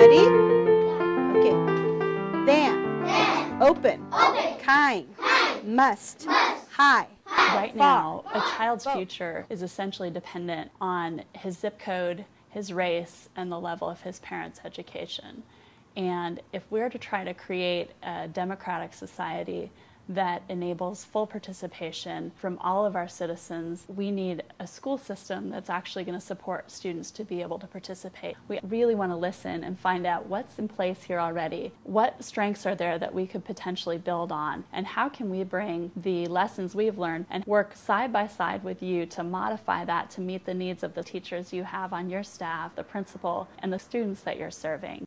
Ready? Okay. Then. Open. Kind. Must. High. Right now, a child's future is essentially dependent on his zip code, his race, and the level of his parents' education. And if we're to try to create a democratic society that enables full participation from all of our citizens, we need a school system that's actually going to support students to be able to participate. We really want to listen and find out what's in place here already, what strengths are there that we could potentially build on, and how can we bring the lessons we've learned and work side by side with you to modify that to meet the needs of the teachers you have on your staff, the principal, and the students that you're serving.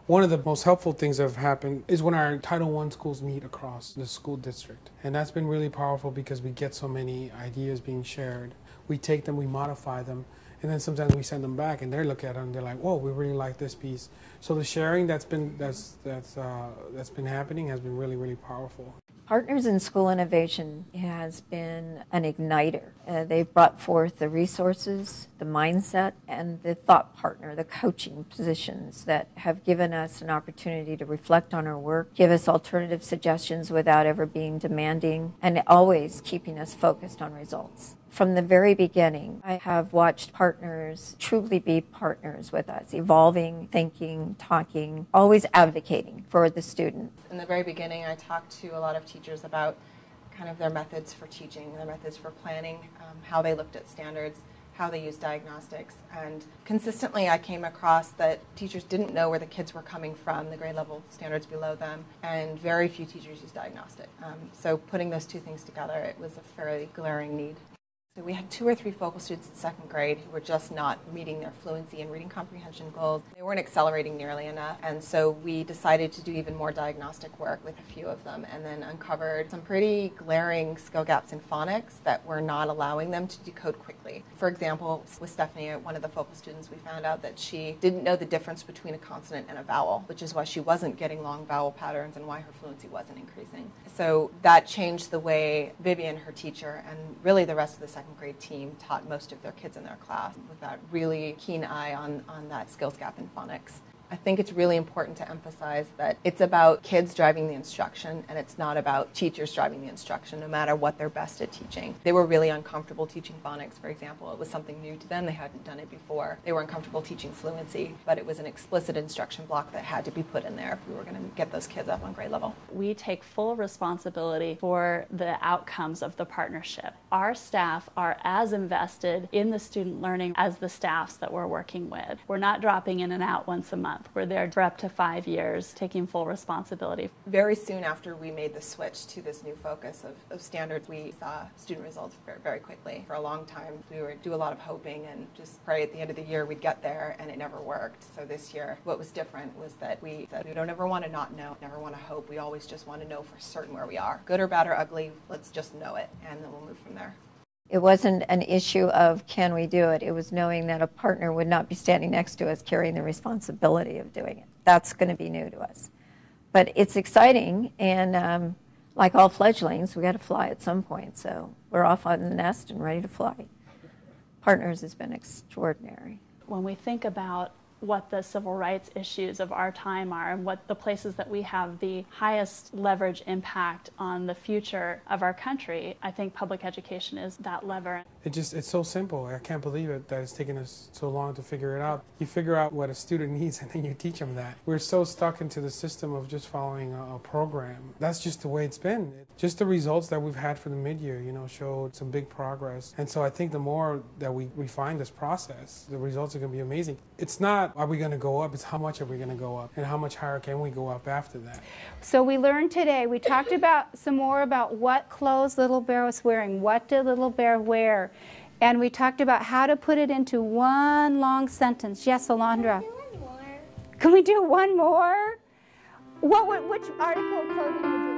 One of the most helpful things that have happened is when our Title I schools meet across the school district. And that's been really powerful because we get so many ideas being shared. We take them, we modify them, and then sometimes we send them back and they look at them and they're like, whoa, we really like this piece. So the sharing that's been happening has been really, really powerful. Partners in School Innovation has been an igniter. They've brought forth the resources, the mindset, and the thought partner, the coaching positions that have given us an opportunity to reflect on our work, give us alternative suggestions without ever being demanding, and always keeping us focused on results. From the very beginning, I have watched partners truly be partners with us, evolving, thinking, talking, always advocating for the student. In the very beginning, I talked to a lot of teachers about kind of their methods for teaching, their methods for planning, how they looked at standards, how they used diagnostics. And consistently, I came across that teachers didn't know where the kids were coming from, the grade level standards below them, and very few teachers used diagnostic. So putting those two things together, it was a fairly glaring need. So we had 2 or 3 focal students in 2nd grade who were just not meeting their fluency and reading comprehension goals. They weren't accelerating nearly enough, and so we decided to do even more diagnostic work with a few of them and then uncovered some pretty glaring skill gaps in phonics that were not allowing them to decode quickly. For example, with Stephanie, one of the focal students, we found out that she didn't know the difference between a consonant and a vowel, which is why she wasn't getting long vowel patterns and why her fluency wasn't increasing. So that changed the way Vivian, her teacher, and really the rest of the 2nd grade team taught most of their kids in their class with that really keen eye on that skills gap in phonics. I think it's really important to emphasize that it's about kids driving the instruction and it's not about teachers driving the instruction, no matter what they're best at teaching. They were really uncomfortable teaching phonics, for example. It was something new to them. They hadn't done it before. They were uncomfortable teaching fluency, but it was an explicit instruction block that had to be put in there if we were going to get those kids up on grade level. We take full responsibility for the outcomes of the partnership. Our staff are as invested in the student learning as the staffs that we're working with. We're not dropping in and out once a month. We're there for up to 5 years, taking full responsibility. Very soon after we made the switch to this new focus of standards, we saw student results very, very quickly. For a long time, we would do a lot of hoping and just pray at the end of the year we'd get there, and it never worked. So this year, what was different was that we said we don't ever want to not know, never want to hope. We always just want to know for certain where we are. Good or bad or ugly, let's just know it, and then we'll move from there. It wasn't an issue of can we do it. It was knowing that a partner would not be standing next to us carrying the responsibility of doing it. That's going to be new to us. But it's exciting, and like all fledglings, we got to fly at some point. So we're off on the nest and ready to fly. Partners has been extraordinary. When we think about what the civil rights issues of our time are and what the places that we have the highest leverage impact on the future of our country, I think public education is that lever. It's so simple. I can't believe it that it's taken us so long to figure it out. You figure out what a student needs and then you teach them that. We're so stuck into the system of just following a program. That's just the way it's been. Just the results that we've had for the mid-year, showed some big progress. And so I think the more that we refine this process, the results are going to be amazing. It's not are we going to go up, it's how much are we going to go up and how much higher can we go up after that. So we learned today, we talked about some more about what clothes Little Bear was wearing, what did Little Bear wear, and we talked about how to put it into one long sentence. Yes, Alondra? Can we do one more? Can we do one more? Which article of clothing would you